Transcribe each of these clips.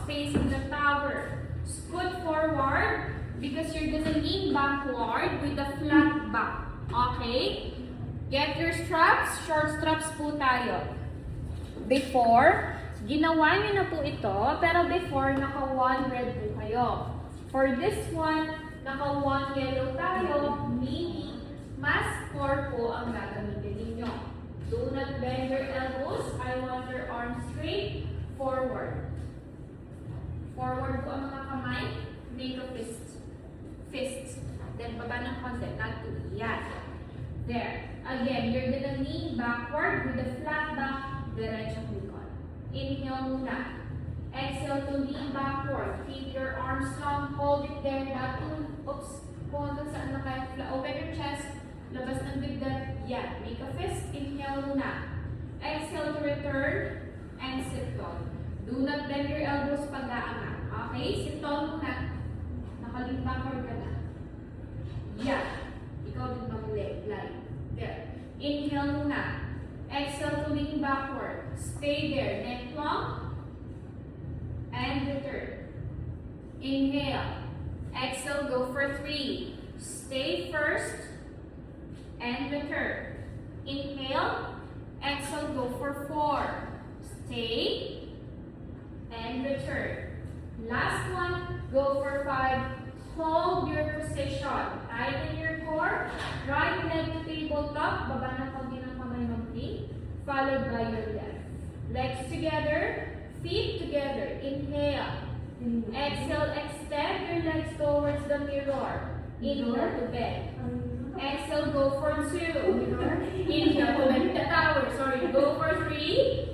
facing the tower. Scoot forward because you're gonna lean backward with a flat back. Okay? Get your straps. Short straps po tayo. Before, ginawa nyo na po ito, pero before, naka-1 red po kayo. For this one, naka-1 yellow tayo, meaning mas 4 po ang gagamitin ninyo. Do not bend your elbows. I want your arms straight. Forward. Forward po ang mga kamay. Make a fist. Fist. Then baba ng konti. Not too. Yan. There. Again, you're gonna lean backward with a flat back. Diretsong likod. Inhale muna. Exhale to lean backward. Keep your arms long. Hold it there. Not too. Oops. Kung hanggang saan na kayo. Open your chest. Labas ng bigdat. Yan. Make a fist. Inhale muna. Exhale to return. And sit tall. Do not bend your elbows pag aangat. Okay? Sit tall muna. Nakaling backward ka na. Yan. Ikaw din mag-leg. Line. There. Inhale muna. Exhale to lean backward. Stay there. Neck long. And return. Inhale. Exhale. Go for 3. Stay first. And return. Inhale. Exhale. Go for 4. Stay. And return. Last one. Go for 5. Hold your position. Tighten your core. Right leg to tabletop. Baba ng konti ng kamay ng feet. Followed by your left. Legs together. Feet together. Inhale. Exhale. Extend your legs towards the mirror. Inhale to bend. Exhale. Go for 2. Inhale to bend the tower. Sorry. Go for 3.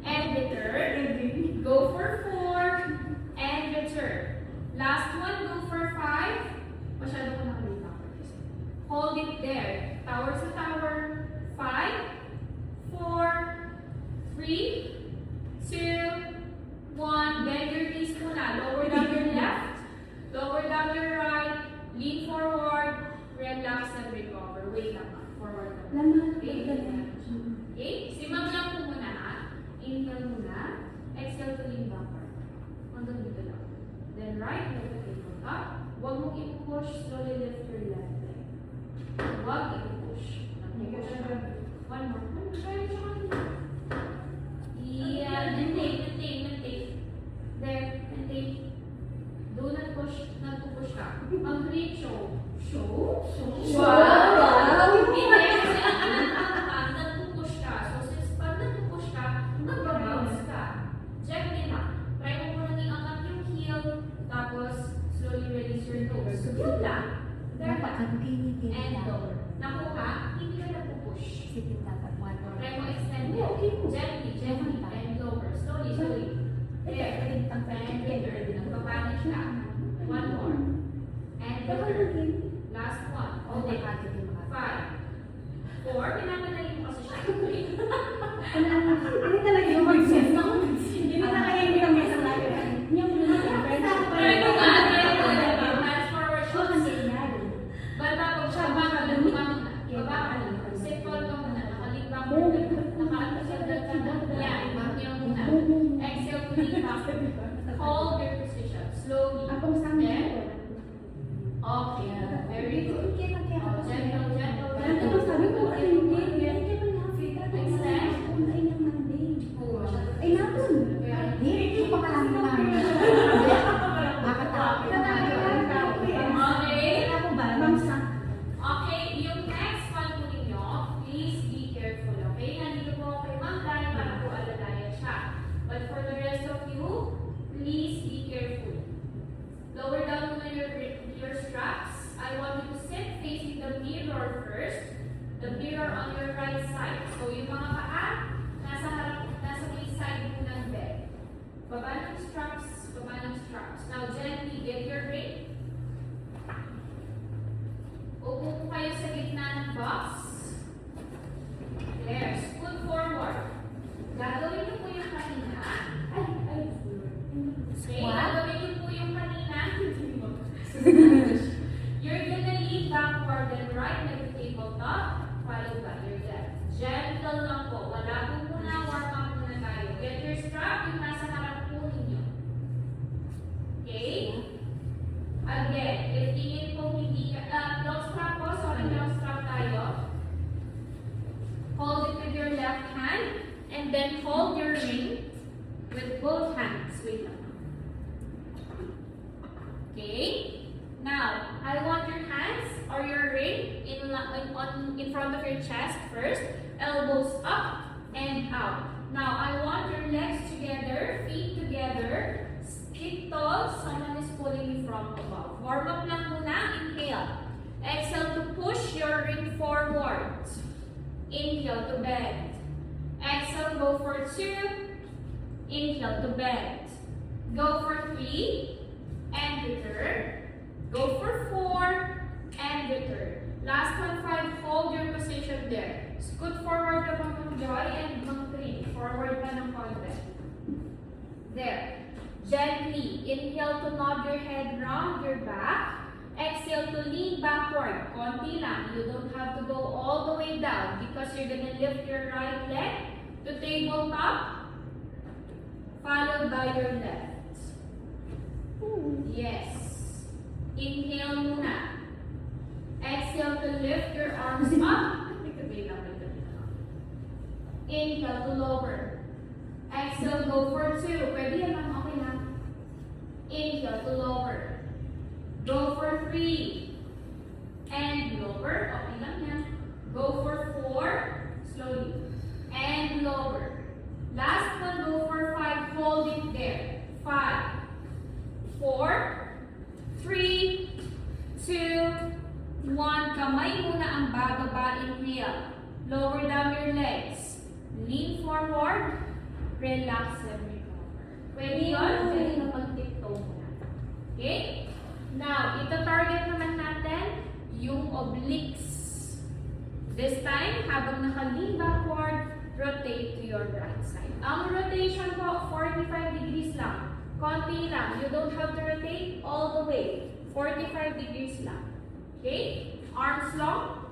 And return. Go for 4. And return. Last one, go for 5. Masyado ko nakalita. Hold it there. Tower sa tower. 5, 4, 3, 2, 1. Bend your knees muna. Lower down your left. Lower down your right. Lean forward. Relax and recover. Wait lang. Forward lang. Okay? Okay? Simam lang po muna ha. Inhale muna. Exhale to lean backward. Hanggang dito lang. Then right leg to table up. Huwag mong i-push. Slowly lift your left leg. Huwag i-push. One more. Yeah, maintain. There, maintain. Do not push. Not to push ka. Ang grip, show. Wow! Hindi, kasi ang not to push ka. So, since pag not to push ka, mag-bounce ka. Gently lang. Try mo muna i-angat yung heel, tapos slowly release your toes. So, yun lang. There pa. And lower. Nakuha, hindi ka na pupush. Try mo extend it. Gently, and lower. Slowly. There. And return. Nagpapanish ka. One more. And return. Last one. Hold it. 5, 4. Pinapadali mo kasi siya. Hindi talaga yung mag-set na. Hindi talaga yung pinag-mesa natin. Try mo nga. Match forward shoulder. Bata po siya. Baba ka muna. Sit tall ka muna. Nakaligba mo. Nakaalasad ka na. Yan. Inhale muna. Exhale to lean back. Hold your position. Slowly. Then. Okay. Very good. Gentle. Sabi ko, hindi. Extend. Ay, napon. Hindi pa lang naman. Makatapos. Okay, yung next one po ninyo, please be careful, okay? Nandito po kay Ma'am Dai para po alalayan siya. But for the rest of you, please be careful. Lower down muna your straps. I want you to sit facing the mirror first. The mirror on your right side. So yung mga paa, nasa may side po ng bed. Baba ng straps. Now gently get your grip. Upo po kayo sa gitna ng box. There. Scoot forward. Gagawin niyo po yung kanina. Okay, gagawin niyo po yung kanina. You're gonna lean backward and right leg to tabletop, followed by your left. Gentle lang po. Wala po muna. Warm up muna tayo. Get your strap. Yung nasa harap po ninyo. then hold your ring with both hands. Wait lang. Okay? Now, I want your hands or your ring in front of your chest first. Elbows up and out. Now, I want your legs together, feet together. Sit tall. Someone is pulling you from above. Warm up lang muna. Inhale. Exhale to push your ring forward. Inhale to bend. Exhale, go for 2. Inhale to bend. Go for 3 and return. Go for 4 and return. Last one, 5. Hold your position there. Scoot forward naman ng Joy and Mang 3. Forward pa ng konti. There. Gently. Inhale to nod your head round your back. Exhale to lean backward. Konti lang. You don't have to go all the way down because you're gonna lift your right leg to tabletop, followed by your left. Yes. Inhale muna. Exhale to lift your arms up. Inhale to lower. Exhale, go for 2. Pwede yan lang, okay lang. Inhale to lower. Go for 3. And lower. Okay lang yan. Go for 4. Slowly. And lower. Last one, go for 5. Hold it there. 5, 4, 3, 2, 1. Kamay muna ang bababa. Inhale. Lower down your legs. Lean forward. Relax and recover. Pwede yun? Pwede na pag-tiptoe muna. Okay? Now, ito-target naman natin yung obliques. This time, habang naka-lean backward, rotate to your right side. Ang rotation po, 45 degrees lang. Konti lang. You don't have to rotate all the way. 45 degrees lang. Okay? Arms long.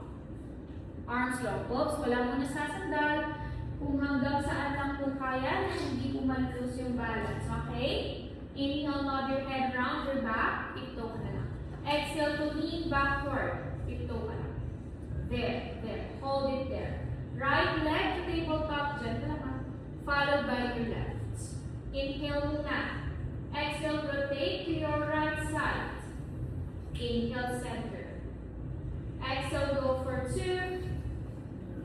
Arms long. Oops, wala mo nasasandal. Kung hanggang saan lang po kaya, hindi po malulose yung balance. Okay? Inhale, nod your head round your back. Tiptoe ka na lang. Exhale to lean backward. Tiptoe ka lang. There, there. Hold it there. Right leg to tabletop. Dyan ka lang. Followed by your left. Inhale muna. Exhale, rotate to your right side. Inhale, center. Exhale, go for 2.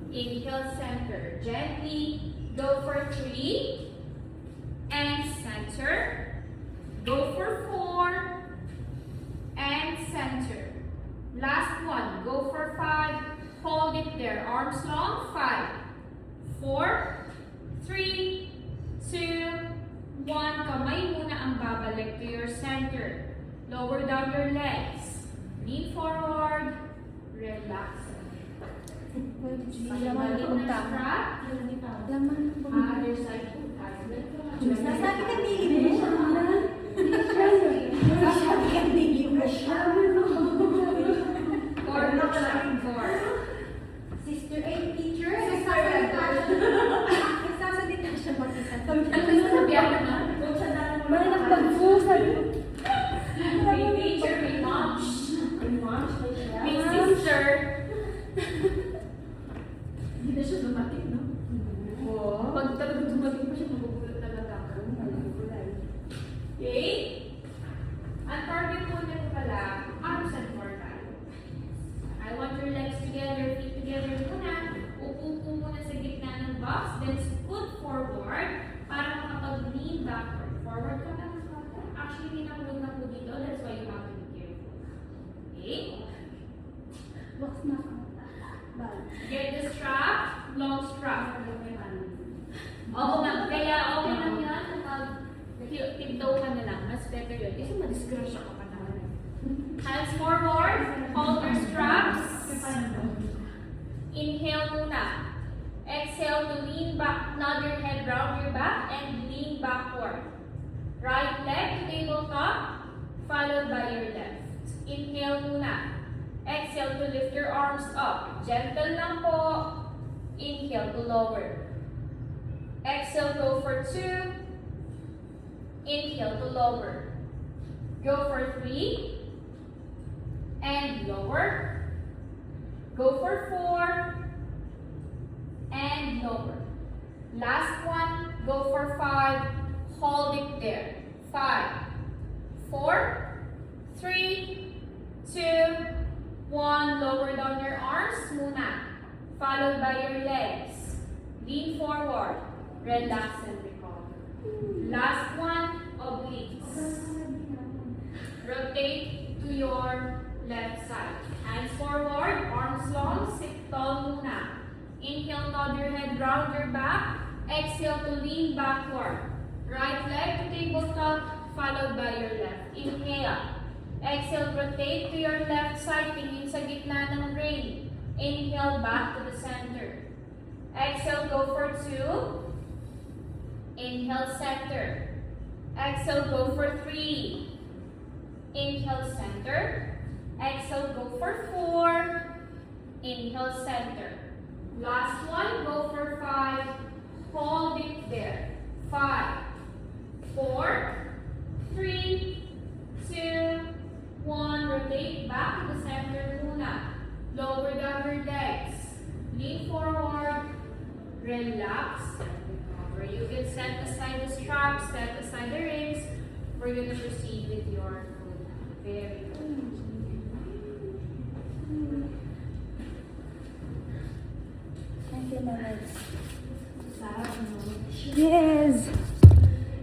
Inhale, center. Gently. Go for 3. And center. Go for 4. And center. Last one. Go for 5. Hold it there. Arms long. 5, 4, 3, 2, 1. Kamay muna ang babalik to your center. Lower down your legs. Lean forward. Relax. Laman ng strap. Laman ng Other side po tayo. Sasabi ka dili mo. Sasabi ka dili mo. Core. Sister A, teacher. Nagsasalit na siya mag-isa. Sabihan na. May nakapag-fusad. May teacher, may mom. May sister. Hindi na siya dumating, no? Pag talagang dumating pa siya, magugulat talaga ako. Okay? Ang target po nito pala, arms and core tayo. I want your legs together, feet together muna. Upo po muna sa gitna ng box, then scoot forward para makapag-lean backward. Forward ka na. Actually, pinapulog na po dito, that's why you have to be careful. Okay? Box na ka. Get the strap, long strap. Oo ma'am, kaya okay lang yan kapag tiptoe ka na lang. Mas better yun. Kasi madisgrasya ka pa naman. Hands forward, hold your straps. Inhale muna. Exhale to lean back, nod your head round your back and lean backward. Right leg to tabletop, followed by your left. Inhale muna. Exhale to lift your arms up. Gentle lang po. Inhale to lower. Exhale, go for 2. Inhale to lower. Go for 3. And lower. Go for 4. And lower. Last one, go for 5. Hold it there. 5, 4, 3, 2, 1. Lower down your arms muna. Followed by your legs. Lean forward. Relax and recover. Last one, obliques. Rotate to your left side. Hands forward, arms long, sit tall muna. Inhale, nod your head, round your back. Exhale to lean backward. Right leg to tabletop, followed by your left. Inhale. Exhale, rotate to your left side, tingin sa gitna ng ring. Inhale, back to the center. Exhale, go for 2. Inhale, center. Exhale, go for 3. Inhale, center. Exhale, go for 4. Inhale, center. Last one, go for 5. Hold it there. 5, 4, 3, 2, 1. Rotate back to the center muna. Lower down your legs. Lean forward. Relax and recover. You can set aside the straps, set aside the rings. We're going to proceed with your food. Very good. Thank you, Mama. Yes.